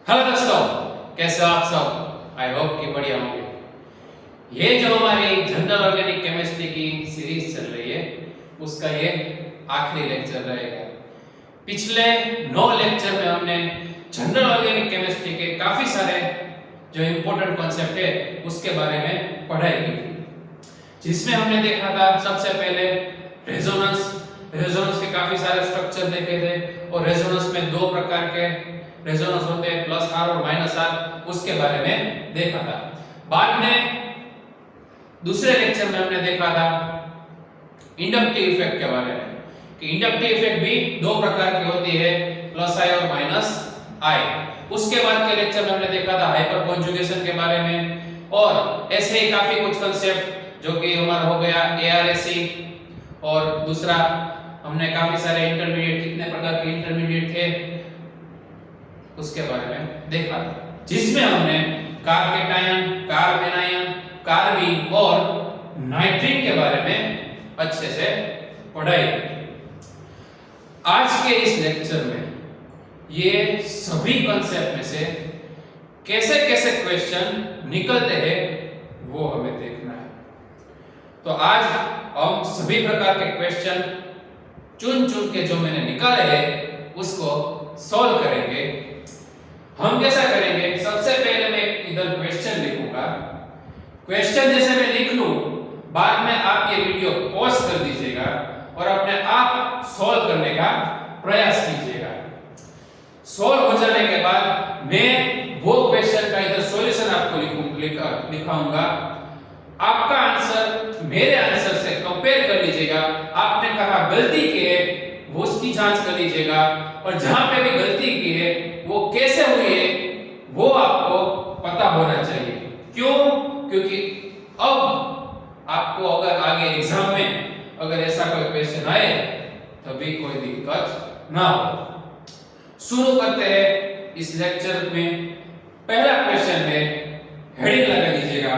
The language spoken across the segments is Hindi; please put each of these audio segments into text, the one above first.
हेलो दोस्तों, कैसे हो आप सब? आई होप कि बढ़िया होंगे। ये जो हमारी जनरल ऑर्गेनिक केमिस्ट्री की सीरीज चल रही है उसका ये आखिरी लेक्चर रहेगा। पिछले 9 लेक्चर में हमने जनरल ऑर्गेनिक केमिस्ट्री के काफी सारे जो इंपॉर्टेंट कॉन्सेप्ट है उसके बारे में पढ़ाई की थी, जिसमें हमने देखा था सबसे पहले रेजोनेंस के काफी सारे स्ट्रक्चर देखे थे और रेजोनेंस में दो प्रकार के रेजोनेंस होते हैं, प्लस आर और माइनस आर, उसके बारे में देखा था। बाद में दूसरे लेक्चर में हमने देखा था इंडक्टिव इफेक्ट के बारे में कि इंडक्टिव इफेक्ट भी दो प्रकार की होती है, प्लस आई और माइनस आई। उसके बाद के लेक्चर में हमने देखा था हाइपर कॉन्जुगेशन के बारे में और ऐसे ही काफी कुछ कांसेप्ट जो कि हमारा हो गया एआरएसी, और दूसरा हमने काफी सारे इंटरमीडिएट, कितने प्रकार के इंटरमीडिएट थे उसके बारे में देखा था, जिसमें हमने कार्बेटायन, कार्बेनायन, कार्बीन और नाइट्रीन के बारे में अच्छे से पढ़ाई। आज के इस लेक्चर में ये सभी कॉन्सेप्ट में से कैसे कैसे क्वेश्चन निकलते हैं वो हमें देखना है। तो आज हम सभी प्रकार के क्वेश्चन चुन चुन के जो मैंने निकाले हैं उसको सॉल्व करेंगे। हम कैसा करेंगे, सबसे पहले मैं इधर क्वेश्चन लिखूंगा। क्वेश्चन जैसे मैं लिख लूं, बाद में आप ये वीडियो पॉज कर दीजिएगा और अपने आप सॉल्व करने का प्रयास कीजिएगा। सॉल्व हो जाने के बाद मैं वो क्वेश्चन का इधर सॉल्यूशन आपको लिखाऊंगा। आपका आंसर मेरे आंसर से कंपेयर कर लीजिएगा। आपने कहा गलती की है वो उसकी जांच कर लीजिएगा, और जहां पे भी गलती की है वो कैसे हुई है वो आपको पता होना चाहिए। क्यों? क्योंकि अब आपको अगर आगे एग्जाम में अगर ऐसा कोई क्वेश्चन आए तभी कोई दिक्कत ना हो। शुरू करते हैं इस लेक्चर में। पहला क्वेश्चन में हेडिंग लगा लीजिएगा,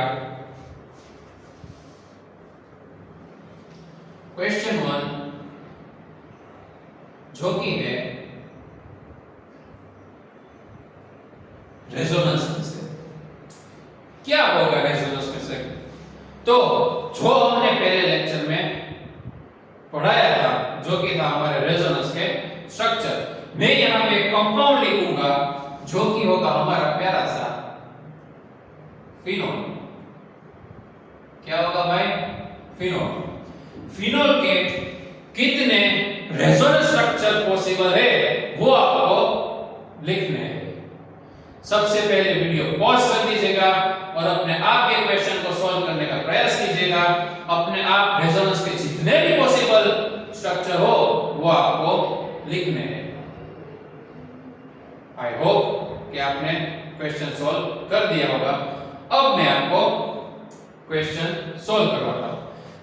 क्वेश्चन 1, जो कि है रेजोनेंस में से। क्या होगा रेजोनेंस में से? तो जो हमने पहले लेक्चर में पढ़ाया था, जो कि था हमारे रेजोनेंस के स्ट्रक्चर, मैं यहां पे कंपाउंड लिखूंगा जो कि होगा हमारा प्यारा सा फिनोल। क्या होगा भाई? फिनोल। फिनोल के कितने रेजोनेंस स्ट्रक्चर पॉसिबल है वो आपको लिखने हैं। सबसे पहले वीडियो पॉज कर दीजिएगा और अपने आप ये क्वेश्चन को सॉल्व करने का प्रयास कीजिएगा। अपने आप रेजोनेंस के जितने भी पॉसिबल स्ट्रक्चर हो वो आपको लिखने हैं। आई होप कि आपने क्वेश्चन सॉल्व कर दिया होगा। अब मैं आपको क्वेश्चन सॉल्व करवाता हूं।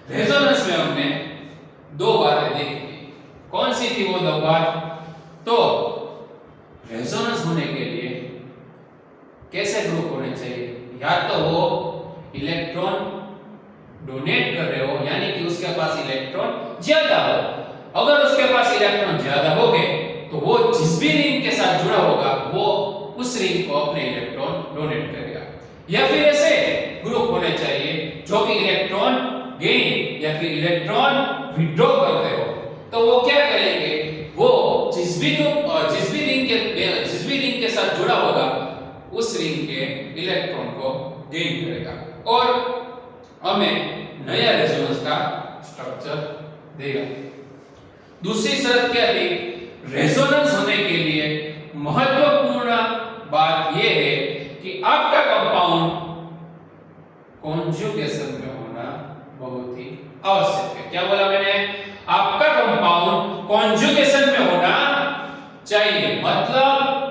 रेजोनेंस में हमने दो बातें देखी थी। कौन सी थी वो दो बात? तो रेजोनेंस होने के लिए कैसे ग्रुप होने चाहिए? या तो वो इलेक्ट्रॉन डोनेट कर रहे हो, यानी कि उसके पास इलेक्ट्रॉन ज्यादा हो। अगर उसके पास इलेक्ट्रॉन ज्यादा होंगे तो वो जिस भी रिंग के साथ जुड़ा होगा वो उस रिंग को अपने इलेक्ट्रॉन डोनेट करेगा। या फिर ऐसे ग्रुप होने चाहिए जो कि इलेक्ट्रॉन गेन या फिर इलेक्ट्रॉन विड्रॉ करते हो। तो वो क्या करेंगे, वो जिस भी रिंग के साथ जुड़ा होगा उस रिंग के इलेक्ट्रॉन को गेन करेगा और हमें नया रेजोनेंस का स्ट्रक्चर देगा। दूसरी शर्त क्या थी? रेजोनेंस होने के लिए महत्वपूर्ण बात यह है कि आपका कंपाउंड कॉन्जुगेशन में होना बहुत ही आवश्यक है। क्या बोला मैंने? आपका कंपाउंड कॉन्जुगेशन में होना चाहिए, मतलब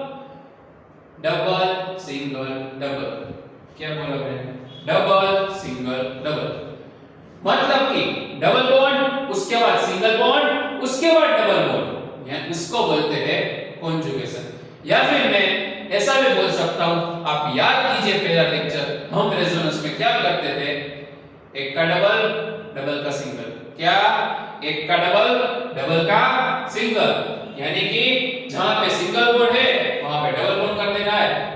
डबल सिंगल डबल। क्या बोला मैंने? डबल सिंगल डबल, मतलब कि डबल बॉन्ड उसके बाद सिंगल बॉन्ड उसके बाद डबल बॉन्ड, यानी उसको बोलते हैं कॉन्जुगेशन। या फिर मैं ऐसा भी बोल सकता हूं, आप याद कीजिए पहला लेक्चर हम रेजोनेंस में क्या करते थे? एक का डबल, डबल का सिंगल। क्या? एक का डबल, डबल का सिंगल, यानी कि जहां पे सिंगल बॉन्ड है वहां पे डबल बॉन्ड कर देना है,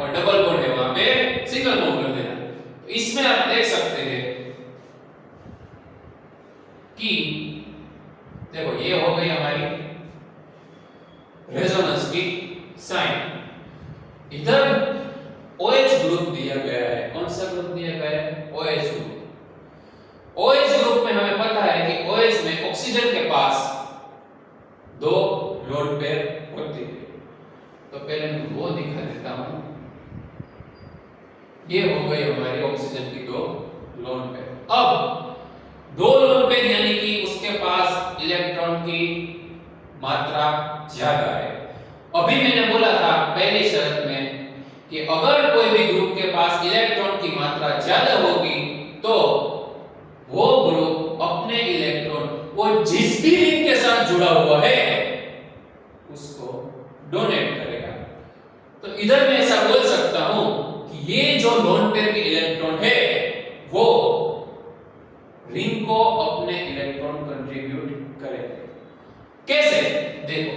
इसमें आप देख सकते हैं कि देखो ये हो गई हमारी रेजोनेंस की साइन। इधर OH ग्रुप दिया गया है। कौन सा ग्रुप दिया गया है? OH group. OH ग्रुप में हमें पता है कि OH में ऑक्सीजन के पास दो लोन पेयर होती है। तो पहले मैं वो दिखा देता हूं। ये हो गई हमारी ऑक्सीजन की दो लोन पेयर। अब दो लोन पेयर यानी कि उसके पास इलेक्ट्रॉन की मात्रा ज्यादा है। अभी मैंने बोला था पहली शर्त में कि अगर कोई भी ग्रुप के पास इलेक्ट्रॉन की मात्रा ज्यादा होगी तो वो ग्रुप अपने इलेक्ट्रॉन वो जिस भी रिंग के साथ जुड़ा हुआ है उसको डोनेट करेगा। तो इधर मैं ऐसा बोल सकता हूं कि ये जो लोन पेयर के इलेक्ट्रॉन है वो रिंग को अपने इलेक्ट्रॉन कंट्रीब्यूट करेंगे। कैसे? देखो,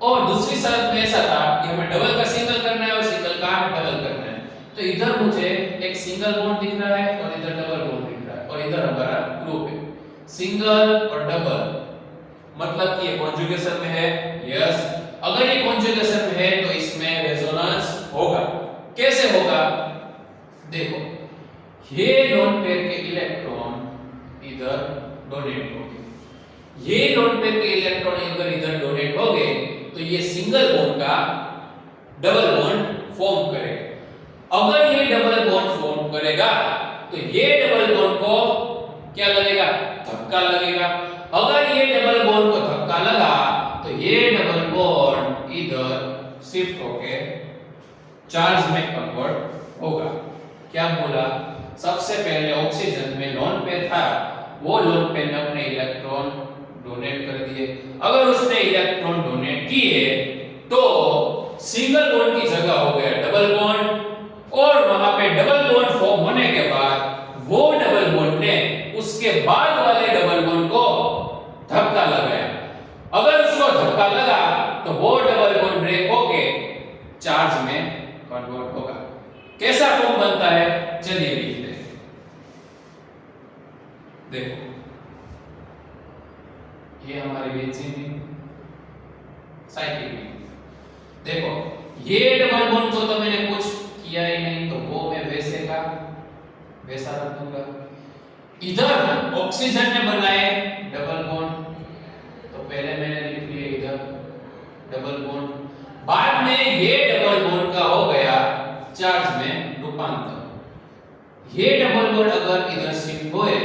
और दूसरी शर्त में ऐसा था कि हमें डबल का सिंगल करना है और सिंगल का डबल करना है। तो इधर मुझे एक सिंगल बॉन्ड दिख रहा है और इधर डबल बॉन्ड दिख रहा है और इधर हमारा ग्रुप है। सिंगल और डबल मतलब कि ये कॉन्जुगेशन में है। यस, अगर ये कॉन्जुगेशन में है तो इसमें रेजोनेंस होगा। कैसे होगा? देखो, ये लोन पेयर के इलेक्ट्रॉन इधर डोनेट होंगे। ये लोन पेयर के इलेक्ट्रॉन इधर डोनेट हो गए तो ये सिंगल बॉन्ड का डबल बॉन्ड फॉर्म करेगा। अगर ये डबल बॉन्ड फॉर्म करेगा तो ये डबल बॉन्ड को क्या लगेगा? धक्का लगेगा। अगर ये डबल बॉन्ड को धक्का लगा तो ये डबल बॉन्ड इधर शिफ्ट होके चार्ज में कन्वर्ट होगा। क्या बोला? सबसे पहले ऑक्सीजन में लोन पेयर था, वो लोन पेयर ने अपने इलेक्ट्रॉन डोनेट कर दिए। अगर उसने इलेक्ट्रॉन डोनेट किए तो सिंगल बॉन्ड की जगह हो गया डबल बॉन्ड और वहां पे डबल बॉन्ड फॉर्म होने के बाद वो डबल बॉन्ड ने उसके बाद वाले डबल बॉन्ड को धक्का लगाया। अगर उसको धक्का लगा तो वो डबल बॉन्ड ब्रेक होके चार्ज में कन्वर्ट होगा। कैसा फॉर्म बनता है? चलिए लिखते हैं। देखो, ये हमारी बेंजीन थी, साइक्लिक थी। देखो, ये डबल बॉन्ड को तो मैंने कुछ किया ही नहीं तो वो मैं वैसे का वैसा रख दूंगा। इधर ऑक्सीजन ने बनाए डबल बॉन्ड तो पहले मैंने लिख लिया इधर डबल बॉन्ड। बाद में ये डबल बॉन्ड का हो गया चार्ज में रूपांतर। ये डबल बॉन्ड अगर इधर शिफ्ट होए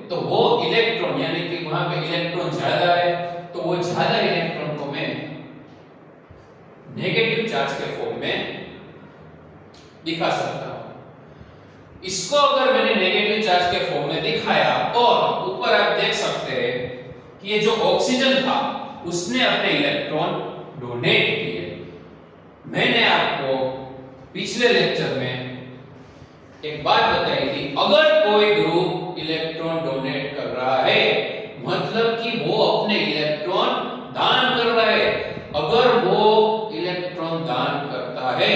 तो वो इलेक्ट्रॉन यानी कि वहां पे इलेक्ट्रॉन ज्यादा है तो वो ज्यादा इलेक्ट्रॉन को मैं नेगेटिव चार्ज के फॉर्म में दिखा सकता हूं। इसको अगर मैंने नेगेटिव चार्ज के फॉर्म में दिखाया और ऊपर आप देख सकते हैं कि ये जो ऑक्सीजन था उसने अपने इलेक्ट्रॉन डोनेट किए। मैंने आपको पिछले लेक्चर में एक बात बताई थी, अगर कोई ग्रुप इलेक्ट्रॉन डोनेट कर रहा है मतलब कि वो अपने इलेक्ट्रॉन दान कर रहा है। अगर वो इलेक्ट्रॉन दान करता है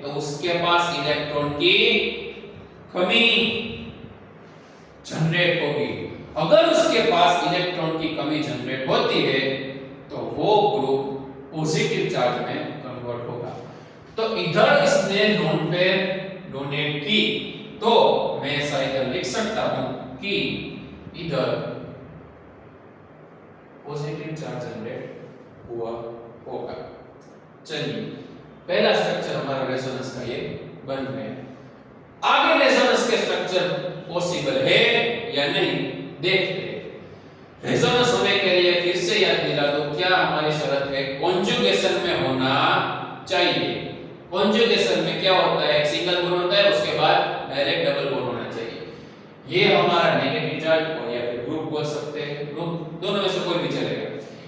तो उसके पास इलेक्ट्रॉन की कमी जनरेट होगी। अगर उसके पास इलेक्ट्रॉन की कमी जनरेट होती है तो वो ग्रुप पॉजिटिव चार्ज में कन्वर्ट होगा। तो इधर इसने लोन पेयर डोनेट की तो मैं ऐसा इधर लिख सकता हूं कि इधर पॉजिटिव चार्ज जनरेट हुआ होगा। चलिए, पहला स्ट्रक्चर हमारा रेजोनेंस का ये बन गया। आगे रेजोनेंस के स्ट्रक्चर पॉसिबल है या नहीं देखते हैं। रेजोनेंस होने के लिए फिर से याद दिला दो क्या हमारी शर्त है? कॉन्जुगेशन में होना चाहिए। कॉन्जुगेशन में क्या होता है? एक सिंगल बॉन्ड होता है उसके बाद डायरेक्ट डबल बॉन्ड होना चाहिए। ये हमारा नेगेटिव चार्ज और या फिर ग्रुप बोल सकते हैं, ग्रुप दोनों में से कोई भी चलेगा।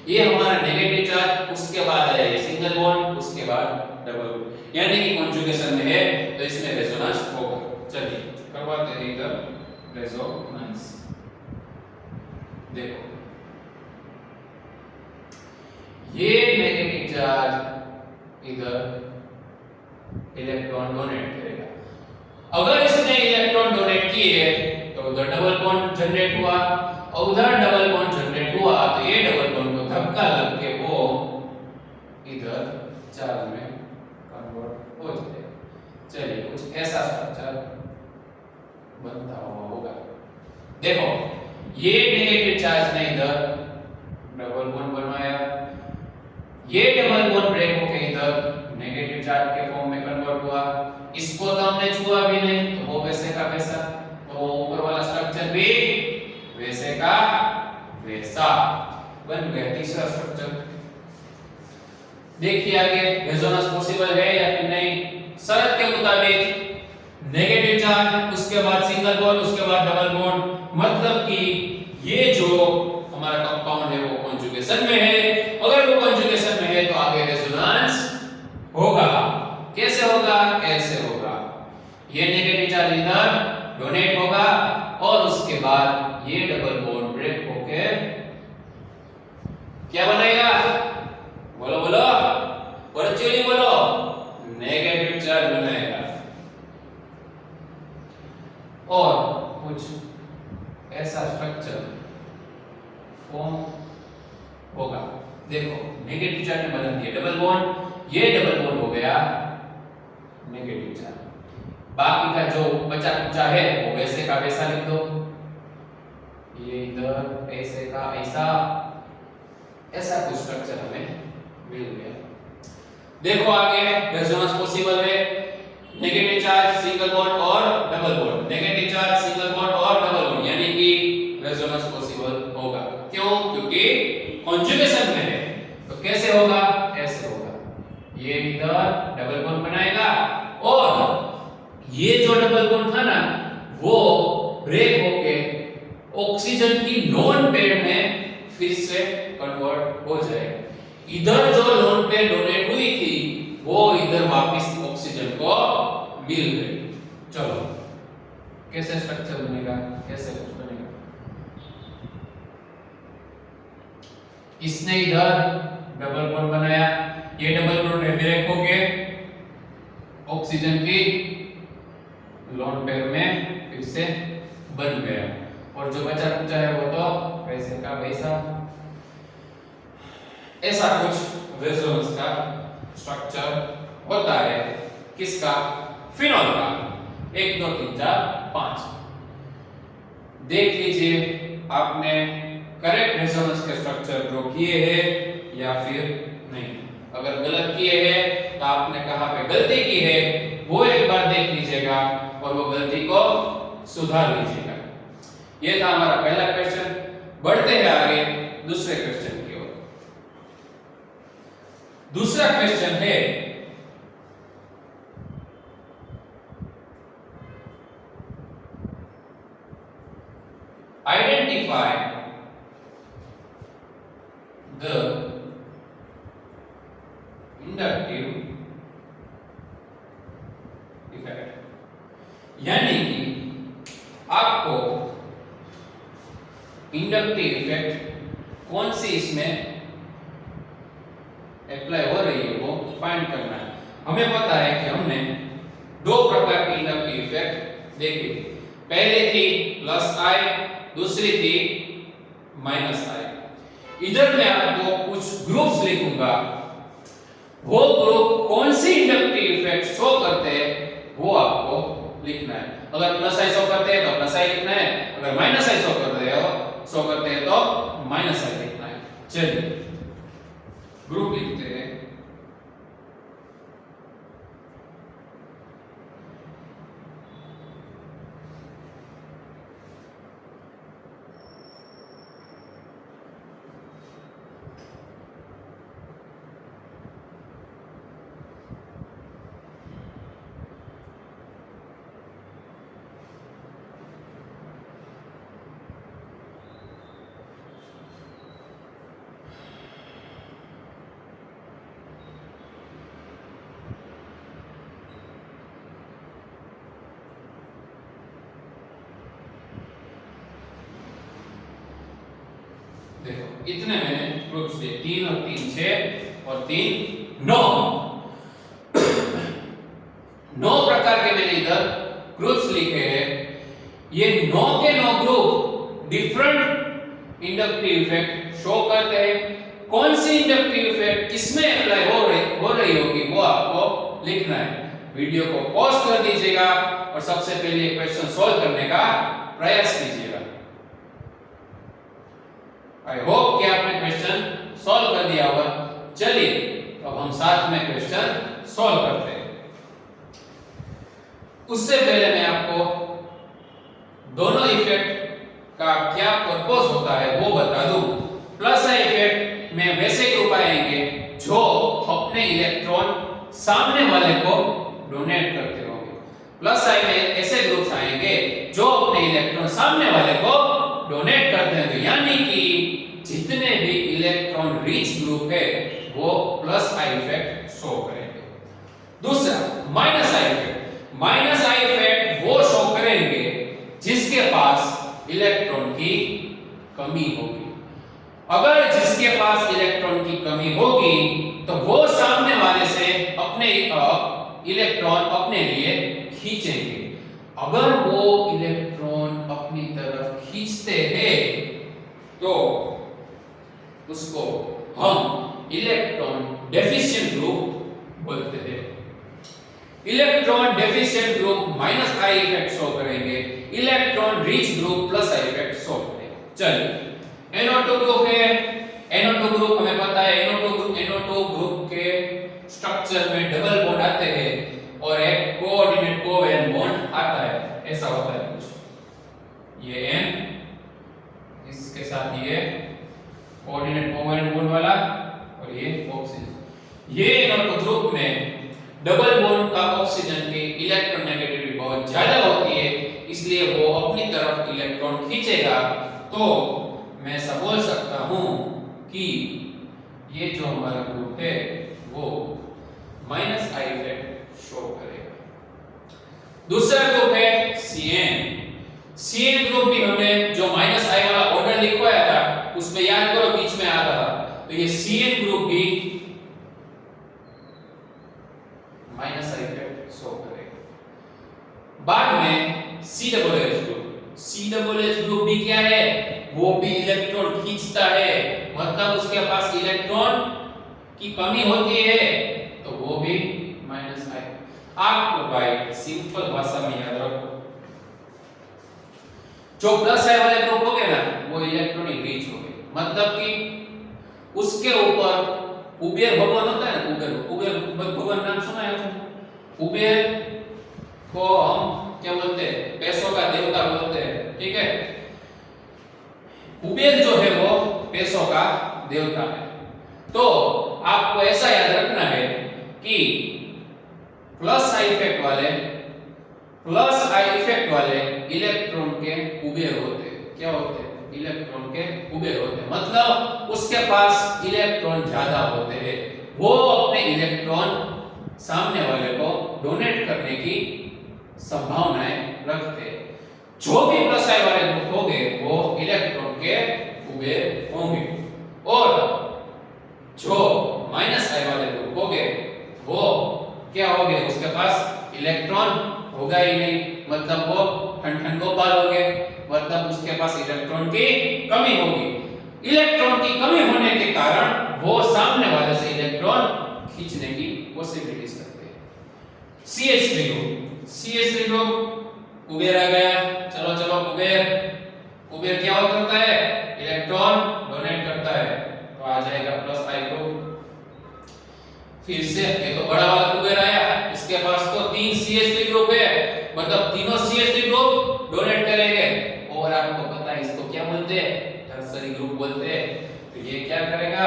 ये हमारा नेगेटिव चार्ज, उसके बाद है ये सिंगल बॉन्ड, उसके बाद डबल बॉन्ड, यानी कि कॉन्जुगेशन में है तो इसमें रेजोनेंस होगा। चलिए करवाते हैं इधर रेजोनेंस। देखो, ये नेगेटिव चार्ज इधर इलेक्ट्रॉन डोनेट करेगा। अगर इसने इलेक्ट्रॉन डोनेट किए तो उधर डबल बॉन्ड जनरेट हुआ, और उधर डबल बॉन्ड जनरेट हुआ तो ये डबल बॉन्ड को धक्का लग के वो इधर चार्ज में कन्वर्ट हो जाए। चलिए कुछ ऐसा स्ट्रक्चर बनता हुआ होगा। देखो ये नेगेटिव चार्ज ने इधर डबल बॉन्ड बनवाया, ये डबल बॉन्ड ब्रेक होके इधर नेगेटिव चार्ज के फॉर्म में कन्वर्ट हुआ। इसको तो हमने छुआ भी नहीं तो वो वैसे का वैसा, तो ऊपर वाला स्ट्रक्चर भी वैसे का वैसा बन गया तीसरा स्ट्रक्चर। देखिए आगे रेजोनेंस पॉसिबल है या फिर नहीं। शर्त के मुताबिक नेगेटिव चार्ज, उसके बाद सिंगल बॉन्ड, उसके बाद डबल बॉन्ड, मतलब कि ये जो हमारा कंपाउंड है वो कॉन्जुगेशन में है। अगर वो कॉन्जुगेशन में है तो आगे रेजोनेंस होगा। कैसे होगा? ऐसे होगा, ये नेगेटिव चार्ज इधर डोनेट होगा और उसके बाद ये डबल बॉन्ड ब्रेक होके क्या बनाएगा? बोलो बोलो, वर्चुअली बोलो, नेगेटिव चार्ज बनाएगा। और कुछ ऐसा स्ट्रक्चर फॉर्म होगा। देखो नेगेटिव चार्ज ने बदल दिया डबल बॉन्ड, ये डबल बॉन्ड हो गया नेगेटिव चार्ज। बाकी का जो बचा कुचा है वो वैसे का वैसा लिख दो, ये इधर ऐसे का ऐसा, ऐसा कुछ स्ट्रक्चर हमें मिल गया। देखो आगे रेजोनेंस पॉसिबल है, नेगेटिव चार्ज सिंगल बॉन्ड और double bond, negative charge single bond और डबल बॉन्ड, यानी कि रेजोनेंस पॉसिबल होगा। क्यों? क्योंकि कॉन्जुगेशन में है। तो कैसे होगा? ऐसे होगा, ये इधर डबल बॉन्ड बनाएगा और ये जो डबल बॉन्ड था ना वो ब्रेक होके ऑक्सीजन की लोन पेयर में फिर से कन्वर्ट हो जाएगा। इधर जो लोन पेयर डोनेट हुई थी वो इधर वापस ऑक्सीजन को मिल गई। चलो कैसे स्ट्रक्चर बनेगा, कैसे कुछ बनेगा। इसने इधर डबल बॉन्ड बनाया, ये डबल बॉन्ड ब्रेक होके ऑक्सीजन की लोन पेयर में फिर से बन गया, और जो बचा कुचा है वो तो वैसे का वैसा। ऐसा कुछ रेजोनेंस का स्ट्रक्चर होता है। किसका? फिनॉल का। 1 2 3 4 5 देख लीजिए आपने करेक्ट रेजोनेंस के स्ट्रक्चर ड्रॉ किए हैं या फिर नहीं। अगर गलत किए हैं तो आपने कहां पे गलती की है वो एक बार देख लीजिएगा और वो गलती को सुधार लीजिएगा। ये था हमारा पहला क्वेश्चन। बढ़ते हैं आगे दूसरे क्वेश्चन की ओर। दूसरा क्वेश्चन है आइडेंटिफाई द इंडक्टिव इफेक्ट, यानी कि आपको इंडक्टिव इफेक्ट कौन सी इसमें अप्लाई हो रही है वो फाइंड करना है। हमें पता है कि हमने 2 प्रकार की इंडक्टिव इफेक्ट देखी। पहले थी प्लस आई, दूसरी थी माइनस आई। इधर मैं आपको कुछ ग्रुप्स लिखूंगा, वो ग्रुप कौन सी इंडक्टिव इफेक्ट शो करते हैं वो आपको लिखना है। अगर प्लस आई शो करते हैं तो प्लस आई लिखना है, अगर माइनस आई शो करते हैं तो माइनस आई लिखना है। चलिए ग्रुप लिखते हैं। देखो इतने मैंने ग्रुप्स दिए, 3 और 3 6 और 3 9 9 प्रकार के मैंने इधर ग्रुप्स लिखे हैं। ये नो के नो group different inductive effect show करते हैं। कौन सी इंडक्टिव इफेक्ट किसमें अप्लाई हो रही होगी वो आपको लिखना है। वीडियो को पॉज कर दीजिएगा और सबसे पहले ये क्वेश्चन सॉल्व करने का प्रयास कीजिएगा। आई होप कि आपने क्वेश्चन सॉल्व कर दिया होगा। चलिए अब हम साथ में क्वेश्चन सॉल्व करते हैं। उससे पहले मैं आपको दोनों इफेक्ट का क्या पर्पस होता है वो बता दूं। प्लस आई इफेक्ट में वैसे ग्रुप आएंगे जो अपने इलेक्ट्रॉन सामने वाले को डोनेट करते होंगे। प्लस आई में ऐसे ग्रुप्स आएंगे जो अपने इलेक्ट्रॉन सामने वाले को डोनेट करते हैं। यानी कि जितने भी इलेक्ट्रॉन रिच ग्रुप है वो प्लस आई इफेक्ट शो करेंगे। दूसरा minus I effect. Minus I effect वो शो करेंगे जिसके पास इलेक्ट्रॉन की कमी होगी। अगर जिसके पास इलेक्ट्रॉन की कमी होगी तो वो सामने वाले से अपने इलेक्ट्रॉन अपने लिए खींचेंगे। अगर वो इलेक्ट्रॉन अपनी तरफ खींचते हैं तो उसको हम इलेक्ट्रॉन डेफिशिएंट ग्रुप बोलते हैं। Electron deficient group minus I effect show करेंगे, electron rich group plus I effect show करेंगे। चलिए NO2 ग्रुप है। NO2 ग्रुप हमें पता है NO2 ग्रुप के स्ट्रक्चर में डबल बॉन्ड आते हैं और एक कोऑर्डिनेट कोवेलेंट बॉन्ड आता है। ऐसा होता है कुछ, ये N इसके साथ ये कोऑर्डिनेट कोवेलेंट बॉन्ड वाला और ये ऑक्सीजन। ये NO2 ग्रुप में डबल बॉन्ड का ऑक्सीजन की इलेक्ट्रोनेगेटिविटी बहुत ज्यादा होती है, इसलिए वो अपनी तरफ इलेक्ट्रॉन खींचेगा। तो मैं ऐसा बोल सकता हूं कि ये जो हमारा ग्रुप है वो माइनस आई इफेक्ट शो करेगा। दूसरा ग्रुप है CN। CN ग्रुप भी हमने जो माइनस आई वाला ऑर्डर लिखवाया था उसमें याद करो बीच में आ रहा, तो ये CN ग्रुप भी माइनस आई इफेक्ट शो करेगा। बाद में COOH ग्रुप। COOH ग्रुप भी क्या है, वो भी इलेक्ट्रॉन खींचता है, मतलब उसके पास इलेक्ट्रॉन की कमी होती है तो वो भी माइनस आई। आपको भाई सिंपल भाषा में याद रखो, जो प्लस आई वाले ग्रुप हो गए ना वो इलेक्ट्रॉनिक रिच हो गए, मतलब कि उसके ऊपर कुबेर भगवान होता है ना, कुबेर भगवान नाम सुना है आपने? कुबेर को हम क्या बोलते हैं, पैसों का देवता बोलते हैं, ठीक है। कुबेर जो है वो पैसों का देवता है। तो आपको ऐसा याद रखना है कि प्लस आई इफेक्ट वाले इलेक्ट्रॉन के कुबेर होते हैं। क्या होते हैं? इलेक्ट्रॉन के कुबेर होते हैं, मतलब उसके पास इलेक्ट्रॉन ज्यादा होते हैं। वो अपने इलेक्ट्रॉन सामने वाले को डोनेट करने की संभावनाएं रखते हैं। जो भी प्लस आई वाले ग्रुप होंगे वो इलेक्ट्रॉन के कुबेर होंगे, और जो माइनस आई वाले ग्रुप होंगे वो क्या होंगे, उसके पास इलेक्ट्रॉन होगा ही नहीं, मतलब वो ठन गोपाल होंगे, मतलब उसके पास इलेक्ट्रॉन की कमी होगी। इलेक्ट्रॉन की कमी होने के कारण वो सामने वाले से इलेक्ट्रॉन खींचने की पॉसिबिलिटीज करते हैं। CH3 ग्रुप कुबेर आ गया, चलो कुबेर क्या करता है, इलेक्ट्रॉन डोनेट करता है, तो आ जाएगा प्लस आई ग्रुप। फिर से ये तो बड़ा वाला कुबेर आया, इसके पास तो 3 CH3 ग्रुप है, मतलब तीनों CH3 ग्रुप डोनेट करेंगे, और आपको पता है इसको क्या बोलते हैं, टर्सरी ग्रुप बोलते हैं। तो ये क्या करेगा,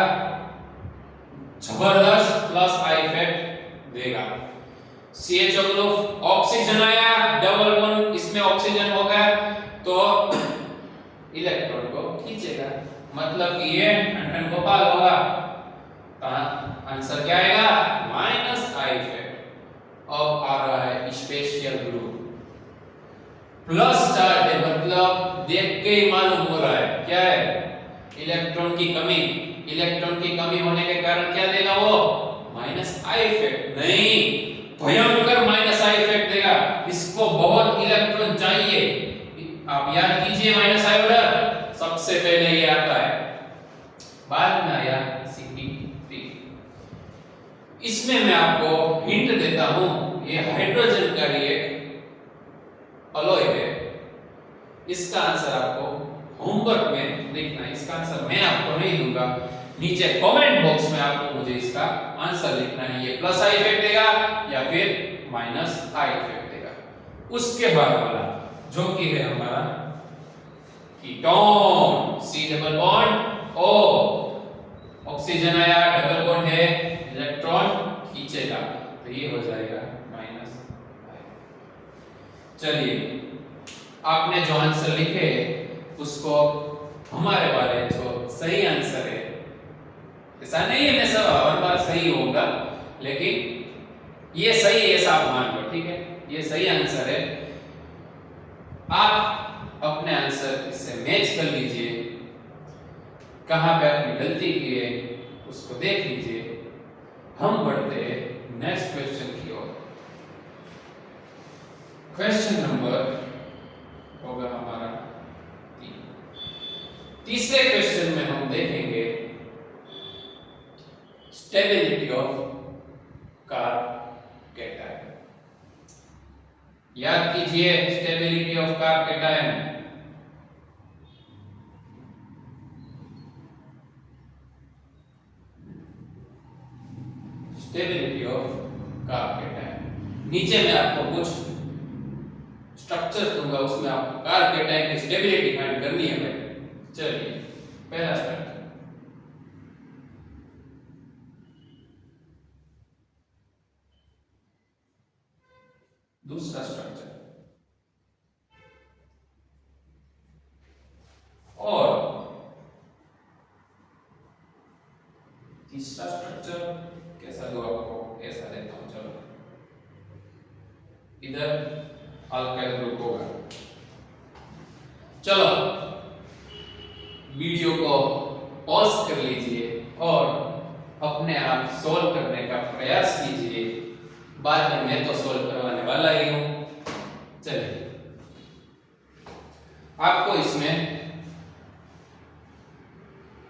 जबरदस्त प्लस आई इफेक्ट देगा। CHO ग्रुप ऑक्सीजन आया, डबल बॉन्ड इसमें ऑक्सीजन होगा तो इलेक्ट्रॉन को खींचेगा, मतलब कि ये ठन गोपाल होगा। आंसर क्या आएगा, माइनस आई इफेक्ट। अब आ रहा है स्पेशल ग्रुप, प्लस चार्ज है, मतलब देख के ही मालूम हो रहा है क्या है, इलेक्ट्रॉन की कमी। इलेक्ट्रॉन की कमी होने के कारण क्या देगा वो, माइनस आई इफेक्ट। नहीं, भयंकर माइनस आई इफेक्ट देगा। इसको बहुत इलेक्ट्रॉन चाहिए, कीजिए माइनस आई ऑर्डर, सबसे पहले ये आता है, बाद में आया CP3। इसमें मैं आपको हिंट देता हूं, ये हाइड्रोजन का ही एक अलॉय है। इसका आंसर आपको होमवर्क में लिखना है, इसका आंसर मैं आपको नहीं दूंगा, नीचे कमेंट बॉक्स में आपको मुझे इसका आंसर लिखना है, ये प्लस आई इफेक्ट देगा या फिर माइनस आई इफेक्ट देगा। उसके बाद वाला जो कि है हमारा ketone, C double bond O, oxygen आया, डबल बॉन्ड है, इलेक्ट्रॉन खींचेगा, तो ये हो जाएगा माइनस आई। चलिए आपने जो आंसर लिखे उसको हमारे वाले जो सही आंसर है, ऐसा नहीं है मैं सब हर बार सही होगा, लेकिन ये सही है ऐसा आप मान लो, ठीक है, ये सही आंसर है। आप अपने आंसर इससे मैच कर लीजिए, कहां पे आपने गलती की है उसको देख लीजिए। हम बढ़ते हैं नेक्स्ट क्वेश्चन की ओर। क्वेश्चन नंबर होगा हमारा तीसरे क्वेश्चन में हम देखेंगे स्टेबिलिटी ऑफ कार्ब कैटायन। याद कीजिए stability of carb cation, stability of carb cation. नीचे मैं आपको कुछ स्ट्रक्चर दूंगा, उसमें आपको कार्ब कैटायन की स्टेबिलिटी फाइंड करनी है भाई। चलिए पहला स्ट्रक्चर, दूसरा स्ट्रक्चर और तीसरा स्ट्रक्चर कैसा दो आपको, ऐसा देता हूं, चलो इधर अल्काइल ग्रुप होगा। चलो वीडियो को पॉज कर लीजिए और अपने आप सॉल्व करने का प्रयास कीजिए, बाद में मैं तो सॉल्व करवाने वाला ही हूं। चलिए आपको इसमें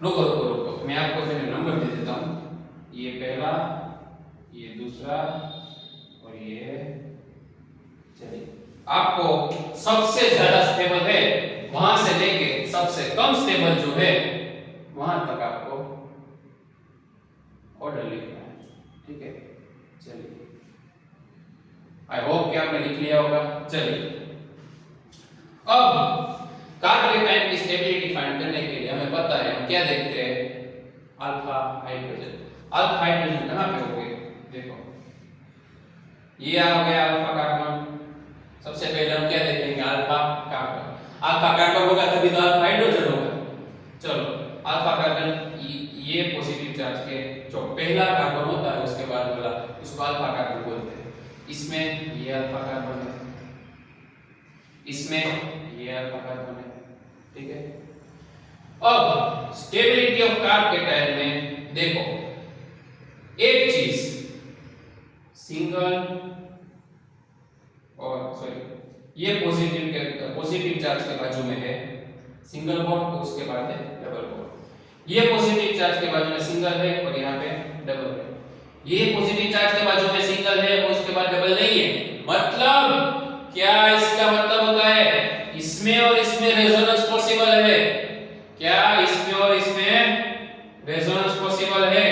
रुको मैं आपको पहले नंबर दे देता हूं, ये पहला, ये दूसरा और ये। चलिए आपको सबसे ज्यादा स्टेबल है वहां से लेके सबसे कम स्टेबल जो है वहां तक आपको ऑर्डर लिखना है, ठीक है। चलिए आई होप कि आपने लिख लिया होगा। चलिए अब कार्ब कैटायन की स्टेबिलिटी फाइंड करने के लिए हमें पता है हम क्या देखते हैं, अल्फा हाइड्रोजन। अल्फा हाइड्रोजन कहां पे होंगे, देखो ये आ गया अल्फा कार्बन। सबसे पहले हम क्या देखेंगे, अल्फा कार्बन। अल्फा कार्बन होगा तभी तो अल्फा हाइड्रोजन होगा। चलो अल्फा कार्बन, ये पॉजिटिव चार्ज के जो पहला कार्बन होता है उसके बाद वाला, उसको अल्फा कार्बन बोलते हैं। इसमें ये अल्फा कार्बन है, इसमें ये अल्फा कार्बन है, ठीक है। अब स्टेबिलिटी ऑफ कार्ब कैटायन में देखो एक चीज, सिंगल और सॉरी ये पॉजिटिव चार्ज के बाजू में है सिंगल बॉन्ड, तो उसके बाद है डबल बॉन्ड। ये पॉजिटिव चार्ज के बाजू में सिंगल है और यहाँ पे डबल है। ये पॉजिटिव चार्ज के बाजू में सिंगल है और उसके बाद डबल नहीं है। मतलब क्या इसका मतलब होता है इसमें और इसमें रेजोनेंस पॉसिबल है। क्या इसमें और इसमें रेजोनेंस पॉसिबल है?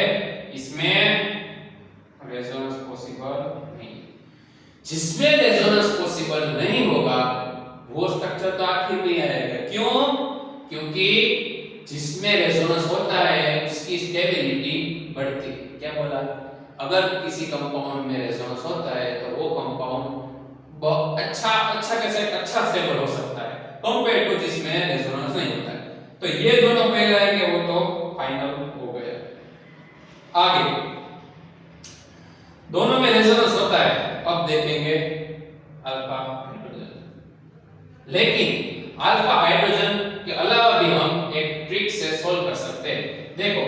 इसमें रेजोनेंस पॉसिबल नहीं। जिसमें रेजोनेंस पॉसिबल नहीं होगा वो स्ट्रक्चर तो आखिर में आएगा। क्यों? क्योंकि जिसमें रेजोनेंस होता है उसकी स्टेबिलिटी बढ़ती है। क्या बोला? अगर किसी कंपाउंड में रेजोनेंस होता है तो वो कंपाउंड बहुत अच्छा स्टेबल हो सकता है कंपेयर टू जिसमें रेजोनेंस नहीं होता है। तो ये दोनों पहले आएंगे वो तो फाइनल हो गया। आगे दोनों में रेजोनेंस होता है। अब देखेंगे अल्फा हाइड्रोजन। लेकिन अल्फा हाइड्रोजन के अलावा भी हम एक ट्रिक से सॉल्व कर सकते हैं। देखो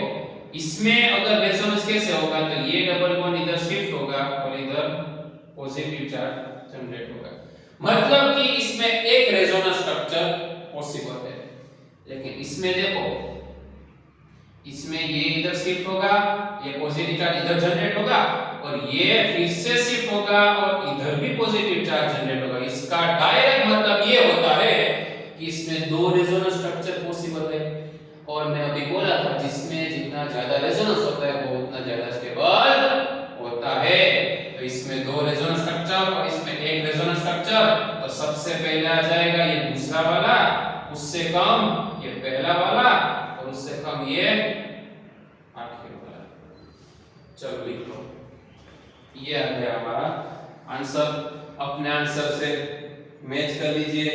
इसमें अगर रेजोनेंस कैसे होगा तो ये डबल बॉन्ड इधर शिफ्ट होगा और इधर पॉजिटिव चार्ज जनरेट होगा। मतलब कि इसमें एक रेजोनेंस स्ट्रक्चर पॉसिबल है। लेकिन इसमें देखो, इसमें ये इधर शिफ्ट होगा, ये पॉजिटिव चार्ज इधर जनरेट होगा और ये फिर से शिफ्ट होगा और इधर भी पॉजिटिव चार्ज जनरेट होगा। इसका डायरेक्ट मतलब ये होता है कि इसमें दो रेजोनेंस स्ट्रक्चर पॉसिबल है। और मैं अभी बोला था जिसमें जितना ज्यादा रेजोनेंस होता है वो उतना ज्यादा स्टेबल होता है। तो इसमें दो रेजोनेंस स्ट्रक्चर और इसमें एक रेजोनेंस स्ट्रक्चर। तो सबसे पहले आ जाएगा ये दूसरा वाला, उससे कम ये पहला वाला और उससे कम ये आखिरी वाला। चलो लिख लो, ये आ गया हमारा आंसर। अपने आंसर से मैच कर लीजिए,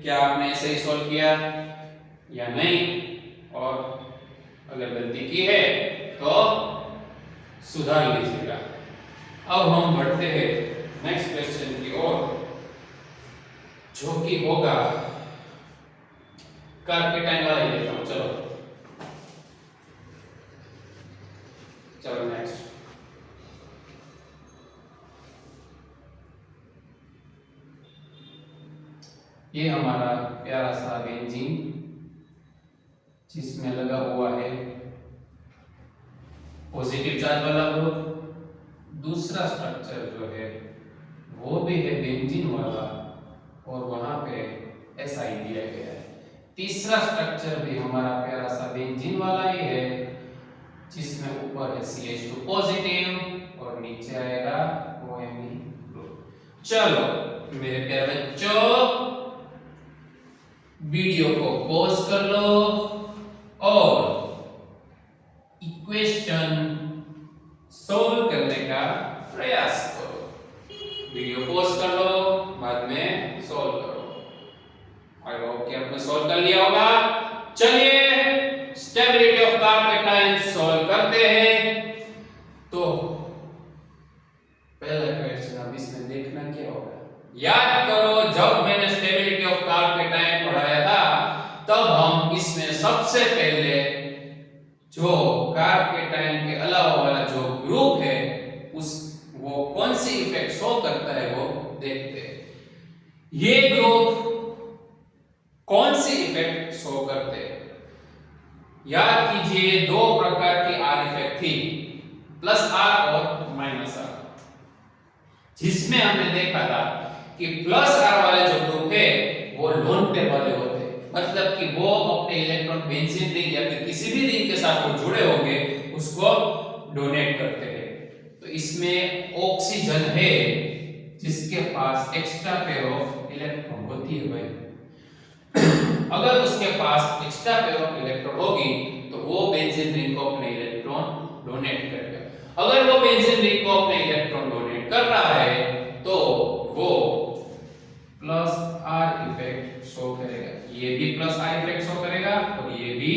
क्या आपने ऐसे ही सॉल्व किया या नहीं, और अगर गलती की है तो सुधार लीजिएगा। अब हम बढ़ते हैं नेक्स्ट क्वेश्चन की ओर, जो कि होगा कार्पेटाइन वाला ही लेता हूं। चलो नेक्स्ट। ये हमारा प्यारा सा बेंजीन जिसमें लगा हुआ है पॉजिटिव चार्ज वाला ग्रुप। दूसरा स्ट्रक्चर जो है वो भी है बेंजीन वाला और वहां पे SI दिया गया है। तीसरा स्ट्रक्चर भी हमारा प्यारा सा बेंजीन वाला ही है जिसमें ऊपर है CH2 पॉजिटिव और नीचे आएगा OMe ग्रुप। चलो मेरे प्यारे बच्चों, वीडियो को पॉज कर लो और इक्वेशन सोल्व करने का प्रयास करो। वीडियो पॉज कर लो, बाद में सोल्व करो। आई होप कि आपने सोल्व कर लिया होगा। चलिए स्टेबिलिटी ऑफ कार्पेटाइन सोल्व करते हैं। तो पहला क्वेश्चन अब इसमें देखना क्या होगा, याद करो जब मैंने स्टेबिलिटी ऑफ कार्पेटाइन पढ़ाया था तब हम इसमें सबसे पहले जो कार्पेटाइन के अलावा वाला जो ग्रुप है उस वो कौन सी इफेक्ट शो करता है वो देखते हैं। ये ग्रुप कौन सी इफेक्ट शो करते हैं, याद कीजिए दो प्रकार की आर इफेक्ट थी, प्लस आर और माइनस आर, जिसमें हमने देखा था कि प्लस आर वाले जो ग्रुप है वो लोन पेयर वाले होते हैं, मतलब कि वो अपने इलेक्ट्रॉन बेंजीन रिंग या फिर किसी भी रिंग के साथ वो जुड़े होंगे उसको डोनेट करते हैं। तो इसमें ऑक्सीजन है जिसके पास एक्स्ट्रा पेयर ऑफ इलेक्ट्रॉन होती है भाई। अगर उसके पास एक्स्ट्रा पेयर ऑफ इलेक्ट्रॉन होगी तो वो बेंजीन रिंग को अपने इलेक्ट्रॉन डोनेट करेगा। अगर वो बेंजीन रिंग को अपने इलेक्ट्रॉन डोनेट कर रहा है तो वो प्लस आर इफेक्ट शो करेगा। ये भी प्लस आर इफेक्ट शो करेगा और ये भी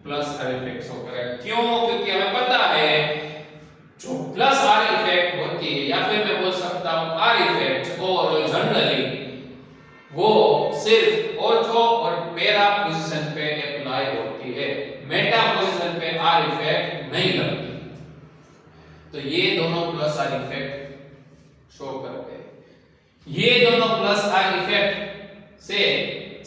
प्लस आर इफेक्ट शो करेगा। क्यों? क्योंकि हमें पता है जो प्लस आर इफेक्ट होती है, या फिर मैं बोल सकता हूं आर इफेक्ट और जनरली वो सिर्फ ऑर्थो और पैरा पोजीशन पे अप्लाई होती है, मेटा पोजीशन पे आर इफेक्ट नहीं लगती। तो ये दोनों प्लस आर इफेक्ट शो करते हैं। ये दोनों प्लस आर इफेक्ट से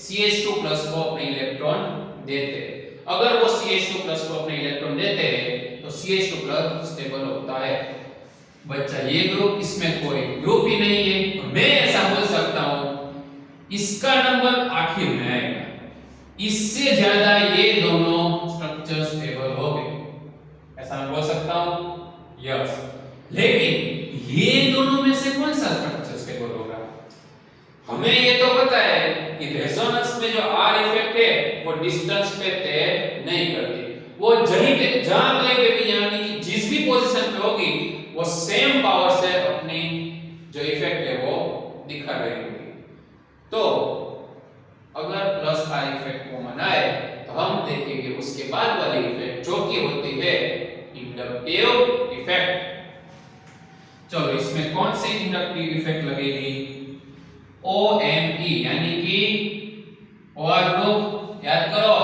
CH2 प्लस को अपने इलेक्ट्रॉन देते हैं। अगर वो CH2 प्लस को अपने इलेक्ट्रॉन देते हैं तो CH2 प्लस स्टेबल होता है। बच्चा ये ग्रुप, इसमें कोई ग्रुप ही नहीं है, तो मैं ऐसा बोल सकता हूं इसका नंबर आखिर में आएगा, इससे ज्यादा ये दोनों स्ट्रक्चर स्टेबल हो गए, ऐसा मैं बोल सकता हूं। यस, लेकिन ये दोनों में से कौन सा स्ट्रक्चर स्टेबल होगा? हमें ये तो पता है कि रेजोनेंस में जो आर इफेक्ट है वो डिस्टेंस पे तय नहीं करती, वो जहां कहीं पे भी, यानी कि जिस भी पोजीशन पे होगी वो सेम पावर से अपनी जो इफेक्ट है वो दिखा रही होगी। तो अगर प्लस आर इफेक्ट को मनाए तो हम देखेंगे उसके बाद वाली इफेक्ट जो कि होती है इंडक्टिव इफेक्ट। चलो इसमें कौन सी इंडक्टिव इफेक्ट लगेगी? OMe, यानी कि OR ग्रुप, याद करो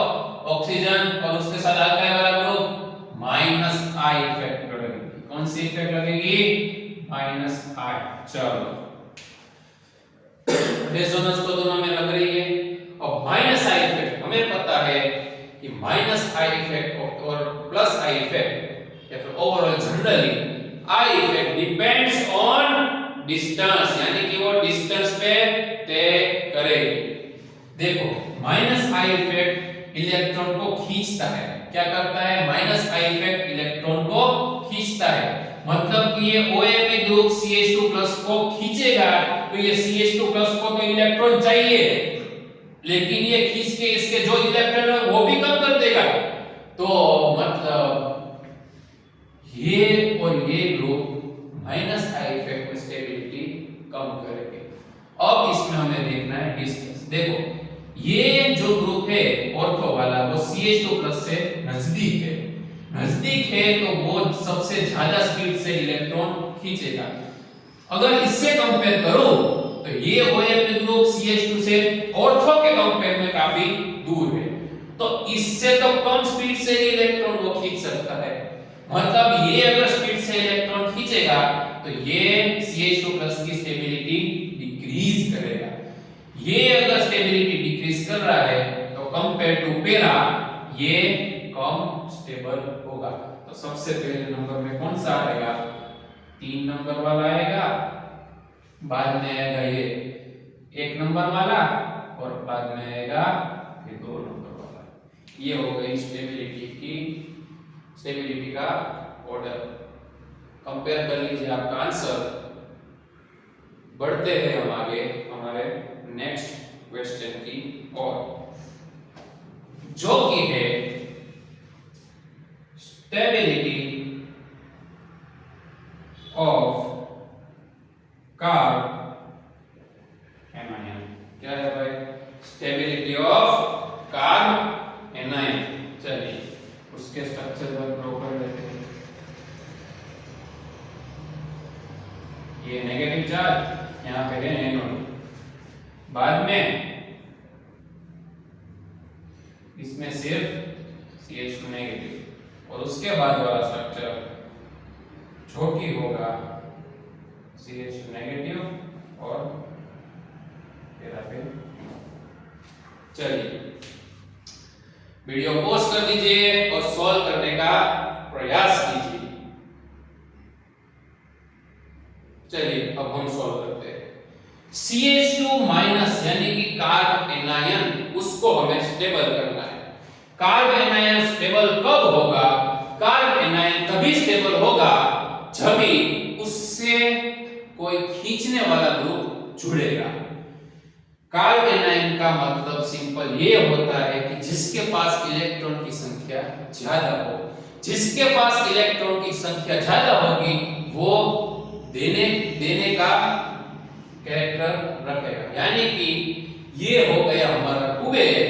ऑक्सीजन और उसके साथ अल्काइल वाला ग्रुप, माइनस I इफेक्ट लगेगी। कौन सी इफेक्ट लगेगी? Minus I। चलो रेजोनेंस तो दोनों में लग रही है और माइनस कि माइनस आई इफेक्ट और प्लस आई इफेक्ट या फिर overall generally I effect depends on distance, यानी कि वो डिस्टेंस पे तय करेगी। देखो माइनस आई इफेक्ट इलेक्ट्रॉन को खींचता है, क्या करता है? माइनस आई इफेक्ट इलेक्ट्रॉन को खींचता है, मतलब कि ये OMe ग्रुप CH2+ को खींचेगा, तो ये CH2+ को तो इलेक्ट्रॉन चाहिए, लेकिन ये खींच के इसके जो इलेक्ट्रॉन है वो भी कम कर देगा, तो मतलब ये और ये ग्रुप माइनस आई इफेक्ट में स्टेबिलिटी कम करेंगे। अब इसमें हमें देखना है डिस्टेंस। देखो ये जो ग्रुप है ऑर्थो वाला वो CH2+ से नजदीक है तो वो सबसे ज्यादा स्पीड से इलेक्ट्रॉन खींचेगा। अगर इससे कंपेयर करो तो ये OMe ग्रुप CH2 से ऑर्थो के कंपेयर में काफी दूर है, तो इससे तो कम स्पीड से इलेक्ट्रॉन वो खींच सकता है, मतलब ये अगर स्पीड से इलेक्ट्रॉन खींचेगा तो ये CH2+ की स्टेबिलिटी डिक्रीज करेगा। ये अगर स्टेबिलिटी डिक्रीज कर रहा है तो कंपेयर टू पैरा ये कम स्टेबल होगा। तो सबसे पहले नंबर में कौन सा आएगा? 3 नंबर वाला आएगा, बाद में आएगा ये 1 नंबर वाला और बाद में आएगा ये 2 नंबर वाला। ये हो गई स्टेबिलिटी का ऑर्डर। कंपेयर कर लीजिए आपका आंसर। बढ़ते हैं हम आगे हमारे नेक्स्ट क्वेश्चन की ओर, जो कि है स्टेबिलिटी ऑफ कार्ब एनायन। क्या है भाई? Stability of carb anion. चलिए उसके स्ट्रक्चर पर ड्रॉ कर लेते हैं। ये नेगेटिव चार्ज यहाँ पे है एनोड, बाद में इसमें सिर्फ CH2 नेगेटिव और उसके बाद वाला स्ट्रक्चर जो कि होगा CH2 नेगेटिव और पैराफिन। चलिए वीडियो पॉज कर दीजिए और सॉल्व करने का प्रयास कीजिए। चलिए अब हम सॉल्व करते हैं। CH2- यानी कि कार्ब एनायन, उसको हमें स्टेबल करना है। कार्ब एनायन स्टेबल कब होगा? कार्ब एनायन तभी स्टेबल होगा जब उससे कोई खींचने वाला ग्रुप जुड़ेगा। कार्ब एनायन का मतलब सिंपल ये होता है कि जिसके पास इलेक्ट्रॉन की संख्या ज्यादा हो। जिसके पास इलेक्ट्रॉन की संख्या ज्यादा होगी वो देने का कैरेक्टर रखेगा, यानी कि ये हो गया हमारा कुबेर,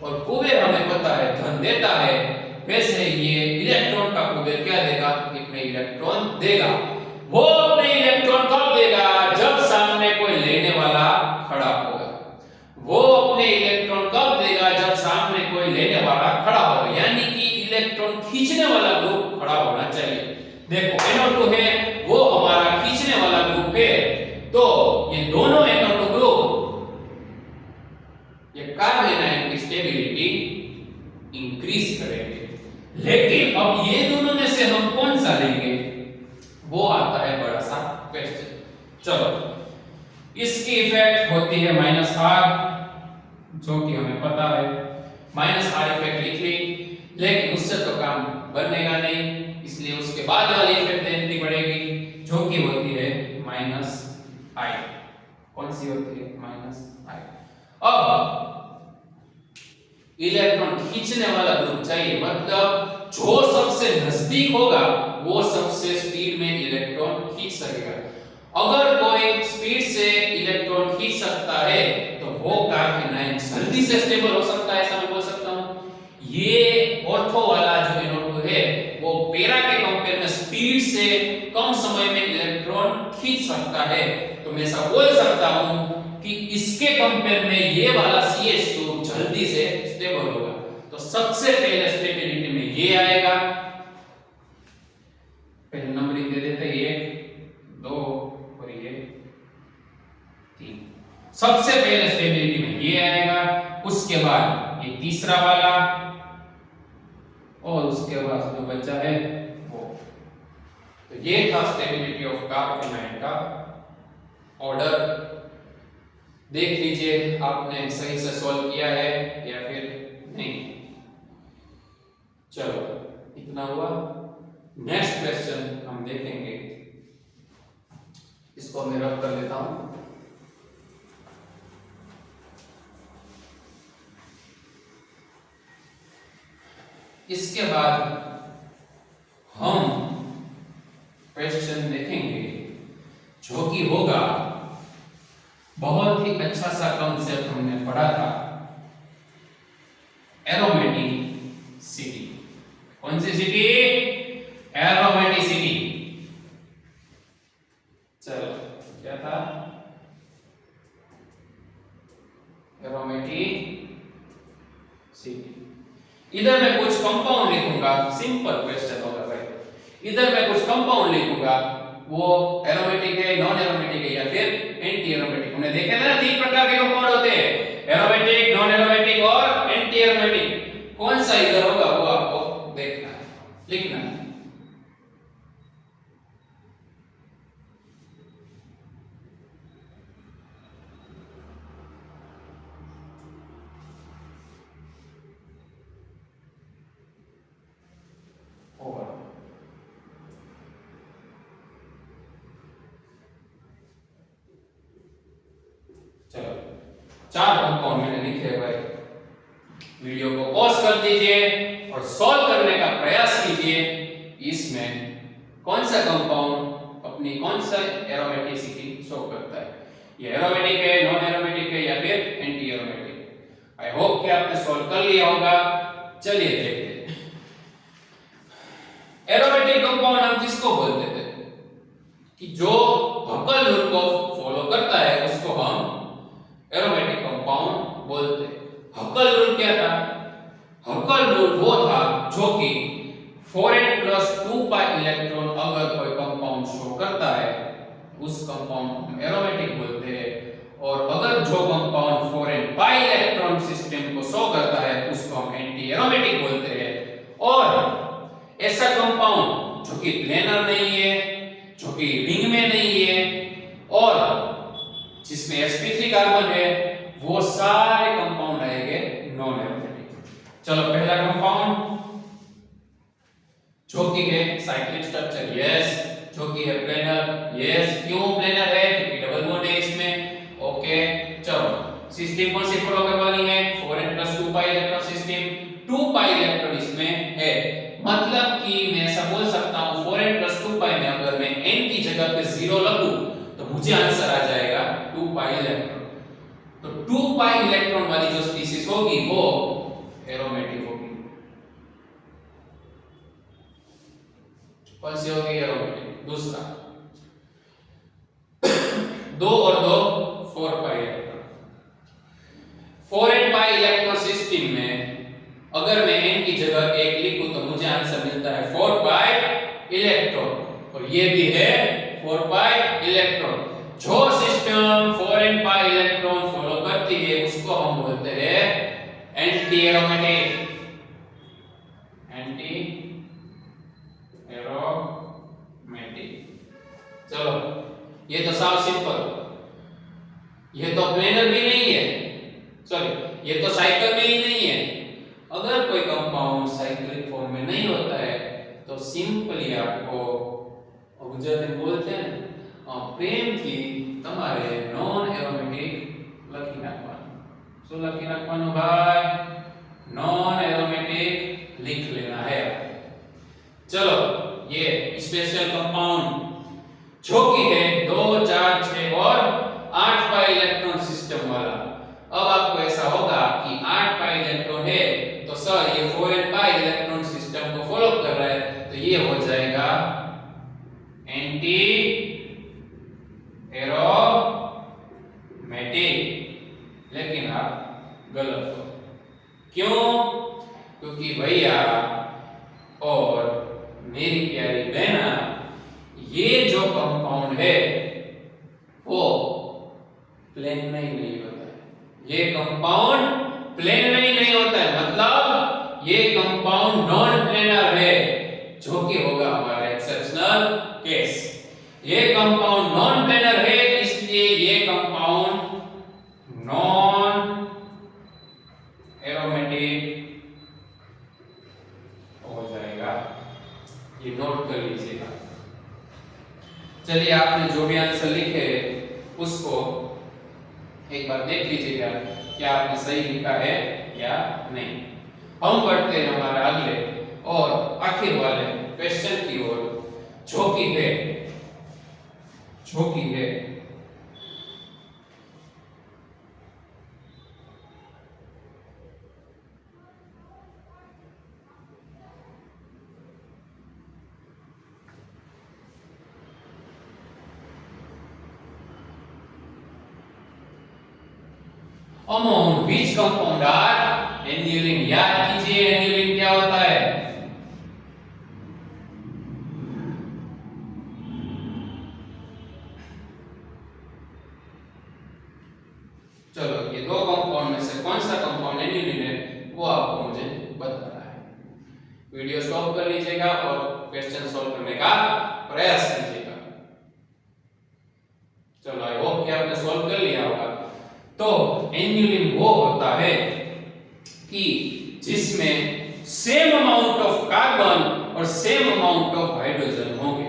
और कुबेर हमें पता है धन देता है, वैसे ये इलेक्ट्रॉन का कुबेर क्या देगा? अपने इलेक्ट्रॉन देगा। वो अपने इलेक्ट्रॉन कब देगा? जब सामने कोई लेने वाला खड़ा होगा। वो अपने इलेक्ट्रॉन कब देगा? जब सामने कोई लेने वाला खड़ा होगा, यानी कि इलेक्ट्रॉन खींचने वाला ग्रुप खड़ा होना चाहिए। देखो NO2 है, वो हमारा खींचने वाला ग्रुप है, तो ये दोनों NO2 ग्रुप ये कार्ब एनायन की स्टेबिलिटी इंक्रीज करेंगे। लेकिन अब ये दोनों में से हम कौन सा लेंगे, वो आता है बड़ा सा क्वेश्चन। चलो इसकी इफेक्ट होती है -R, जो कि हमें पता है। -R इफेक्ट लिख ली, लेकिन उससे तो काम बनेगा नहीं, इसलिए उसके बाद वाली इफेक्ट देखनी पड़ेगी, जो कि होती है -I। कौन सी होती है? -I। अब इलेक्ट्रॉन खींचने वाला ग्रुप चाहिए, मतलब जो सबसे नजदीक होगा वो सबसे स्पीड में इलेक्ट्रॉन खींच सकेगा। अगर कोई स्पीड से इलेक्ट्रॉन खींच सकता है तो वो कार्ब एनायन जल्दी से स्टेबल हो सकता है, ऐसा मैं बोल सकता हूं। ये ऑर्थो वाला जो NO2 है वो पैरा के कंपेयर में स्पीड से कम समय में इलेक्ट्रॉन खींच सकता है, तो मैं ऐसा बोल सकता हूं कि इसके कंपेयर में ये वाला CH2 जल्दी से स्टेबल होगा। तो सबसे पहले स्टेबिलिटी में ये आएगा, पहले नंबरिंग दे देते हैं 1 2 और ये 3। सबसे पहले स्टेबिलिटी में ये आएगा, उसके बाद ये तीसरा वाला और उसके बाद जो बचा है वो। तो ये था स्टेबिलिटी ऑफ कार्बोनाइट का ऑर्डर। देख लीजिए आपने सही से सॉल्व किया है या फिर नहीं। चलो इतना हुआ। नेक्स्ट क्वेश्चन हम देखेंगे, इसको मैं रब कर लेता हूं। इसके बाद हम क्वेश्चन देखेंगे जो कि होगा, बहुत ही अच्छा सा कॉन्सेप्ट हमने पढ़ा था, एरोमेटिसिटी। कौन सी सिटी? एरोमेटिसिटी। चलो क्या था? एरोमेटिसिटी। इधर मैं कुछ कंपाउंड लिखूंगा, सिंपल क्वेश्चन होगा भाई। इधर मैं कुछ कंपाउंड लिखूंगा, वो एरोमेटिक है, नॉन एरोमेटिक है या फिर एंटी एरोमेटिक। हमने देखे थे ना 3 प्रकार के कंपाउंड होते हैं, एरोमेटिक, नॉन एरोमेटिक और एंटी एरोमेटिक। कौन सा इधर होगा वो आपको देखना है, लिखना है। चलो 4 कंपाउंड मैंने लिखे हैं भाई। वीडियो को पॉज कर दीजिए और सॉल्व करने का प्रयास कीजिए। इसमें कौन सा कंपाउंड अपनी कौन सा एरोमेटिसिटी शो करता है, ये एरोमेटिक है, नॉन एरोमेटिक है या फिर एंटी एरोमेटिक। आई होप कि आपने सॉल्व कर लिया होगा। चलिए देखते हैं। एरोमेटिक कंपाउंड हम किसको बोलते थे कि जो हकल रूल को फॉलो करता है उसको हम एरोमेटिक कंपाउंड बोलते हैं। हकल रूल क्या था? हकल रूल वो था जो कि 4n + 2 pi इलेक्ट्रॉन अगर कोई कंपाउंड शो करता है उस कंपाउंड को हम एरोमेटिक बोलते हैं, और अगर जो compound 4n pi electron system को शो करता है उसको हम एंटी एरोमेटिक बोलते हैं। और ऐसा कंपाउंड जो कि प्लेनर नहीं है, जो कि रिंग में नहीं है और जिसमें sp3 कार्बन है, वो सारे कंपाउंड आएंगे नॉन एरोमेटिक। चलो पहला कंपाउंड जो कि है साइक्लिक स्ट्रक्चर, यस। जो कि है प्लेनर, यस। क्यों प्लेनर है? क्योंकि डबल बॉन्ड है इसमें। ओके चलो सिस्टम कौन सी फॉलो करवानी है? 4n + 2 pi electron system. 2 pi electron इसमें है, मतलब कि मैं ऐसा बोल सकता हूं 4n + 2 pi में अगर मैं n की जगह पे 0 लगूं तो मुझे आंसर आ जाएगा 2 pi इलेक्ट्रॉन। तो 2 pi इलेक्ट्रॉन वाली जो स्पीशीज होगी वो एरोमेटिक होगी। कौन सी होगी? एरोमेटिक। दूसरा 2 और 2 4 pi electron. 4n pi electron system में अगर मैं n की जगह 1 लिखूं तो मुझे आंसर मिलता है 4 pi इलेक्ट्रॉन, और ये भी है 4 pi इलेक्ट्रॉन। जो system 4n pi electron follow करती है उसको हम बोलते हैं एंटी एरोमेटिक। Anti aromatic. चलो ये तो साफ सिंपल। ये तो प्लेनर भी नहीं है, सॉरी ये तो साइकिल में ही नहीं है। अगर कोई कंपाउंड साइक्लिक फॉर्म में नहीं होता है तो सिंपली आपको गुजराती में बोलते हैं प्रेम की તમારે નોન એરોમેટિક લખી નાખવાનું। શું લખી નાખવાનું ભાઈ? नॉन एरोमेटिक लिख लेना है। चलो ये स्पेशल कंपाउंड जो कि है 2, 4, 6 और 8 pi इलेक्ट्रॉन सिस्टम वाला। अब आपको ऐसा होगा कि 8 pi इलेक्ट्रॉन है तो सर ये 4n pi इलेक्ट्रॉन सिस्टम को फॉलो कर रहा है, तो ये हो जाएगा एंटी एरोमेटिक। लेकिन आप गलत हो। क्यों? क्योंकि भैया और मेरी प्यारी बहना, ये जो कंपाउंड है वो प्लेन में ही नहीं होता है। ये कंपाउंड प्लेन में ही नहीं होता है, मतलब ये कंपाउंड नॉन प्लेनर है, जो कि होगा हमारा एक्सेप्शनल केस। ये कंपाउंड नॉन प्लेनर है, इसलिए ये कंपाउंड नॉन एरोमेटिक हो जाएगा। ये नोट कर लीजिएगा। चलिए, आपने जो भी आंसर लिखे उसको एक बार देख लीजिएगा क्या आपने सही लिखा है या नहीं। हम बढ़ते हैं हमारे अगले और आखिर वाले क्वेश्चन की ओर, जो कि है among which compound are annuline। याद कीजिए annuline क्या होता है। चलो, ये दो कंपाउंड में से कौन सा कंपाउंड एन्यूलिन है वो आपको मुझे बताना है। वीडियो स्टॉप कर लीजिएगा और क्वेश्चन सॉल्व करने का प्रयास कीजिएगा। चलो, आई होप कि आपने सॉल्व कर लिया होगा। तो एन्यूलिन वो होता है कि जिसमें सेम अमाउंट ऑफ कार्बन और सेम अमाउंट ऑफ हाइड्रोजन होंगे,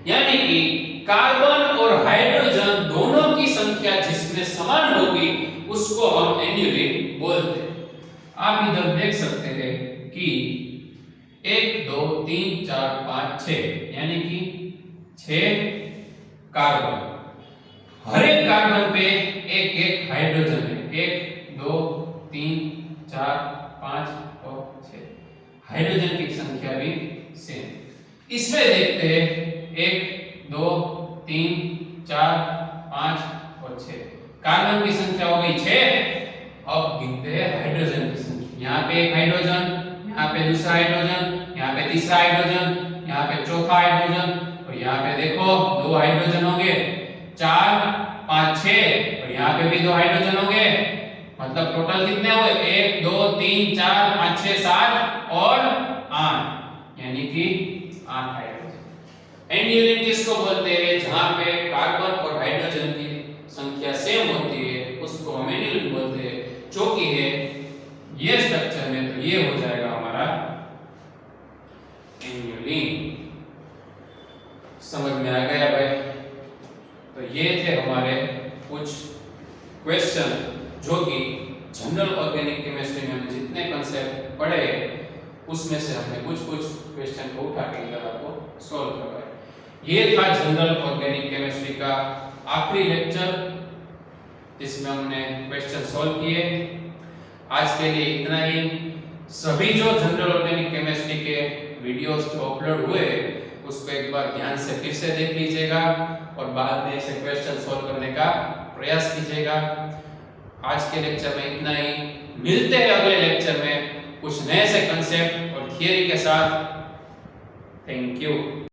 यानी कि कार्बन और हाइड्रोजन दोनों की संख्या जिसमें समान होगी उसको हम एन्यूलिन बोलते हैं। आप इधर देख सकते हैं कि 1 2 3 4 5 6 यानी कि 6 कार्बन, हर एक कार्बन पे एक एक हाइड्रोजन है। 1 2 3 4 5 और 6 हाइड्रोजन की संख्या भी सेम। इसमें देखते हैं 1 2 3 4 5 और 6 कार्बन की संख्या हो गई 6। अब गिनते हैं हाइड्रोजन की संख्या। यहाँ पे एक हाइड्रोजन, यहाँ पे दूसरा हाइड्रोजन, यहाँ पे तीसरा हाइड्रोजन, यहाँ पे चौथा हाइड्रोजन और यहाँ पे देखो 2 हाइड्रोजन होंगे। 4 5 6 और यहाँ पे भी 2 हाइड्रोजन होंगे। मतलब टोटल कितने हुए? 1 2 3 4 5 6 7 और 8, यानी कि 8 हाइड्रोजन। एन्यूलिन किसको बोलते हैं? जहां पे कार्बन और हाइड्रोजन की संख्या सेम होती है उसको हम एन्यूलिन बोलते हैं। जो कि है ये स्ट्रक्चर में, तो ये हो जाएगा हमारा एन्यूलिन। समझ में आ गया भाई? तो ये थे हमारे कुछ क्वेश्चन जो कि जनरल ऑर्गेनिक केमिस्ट्री में हमने जितने कंसेप्ट पढ़े उसमें से हमने कुछ क्वेश्चन को उठा के इधर आपको सॉल्व करवाया। ये था जनरल ऑर्गेनिक केमिस्ट्री का आखिरी लेक्चर जिसमें हमने क्वेश्चन सॉल्व किए। आज के लिए इतना ही। सभी जो जनरल ऑर्गेनिक केमिस्ट्री के वीडियोस जो अपलोड हुए उसको एक बार ध्यान से फिर से देख लीजिएगा और बाद में इसे क्वेश्चन सॉल्व करने का प्रयास कीजिएगा। आज के लेक्चर में इतना ही। मिलते हैं अगले लेक्चर में कुछ नए से कंसेप्ट और थियरी के साथ। Thank you.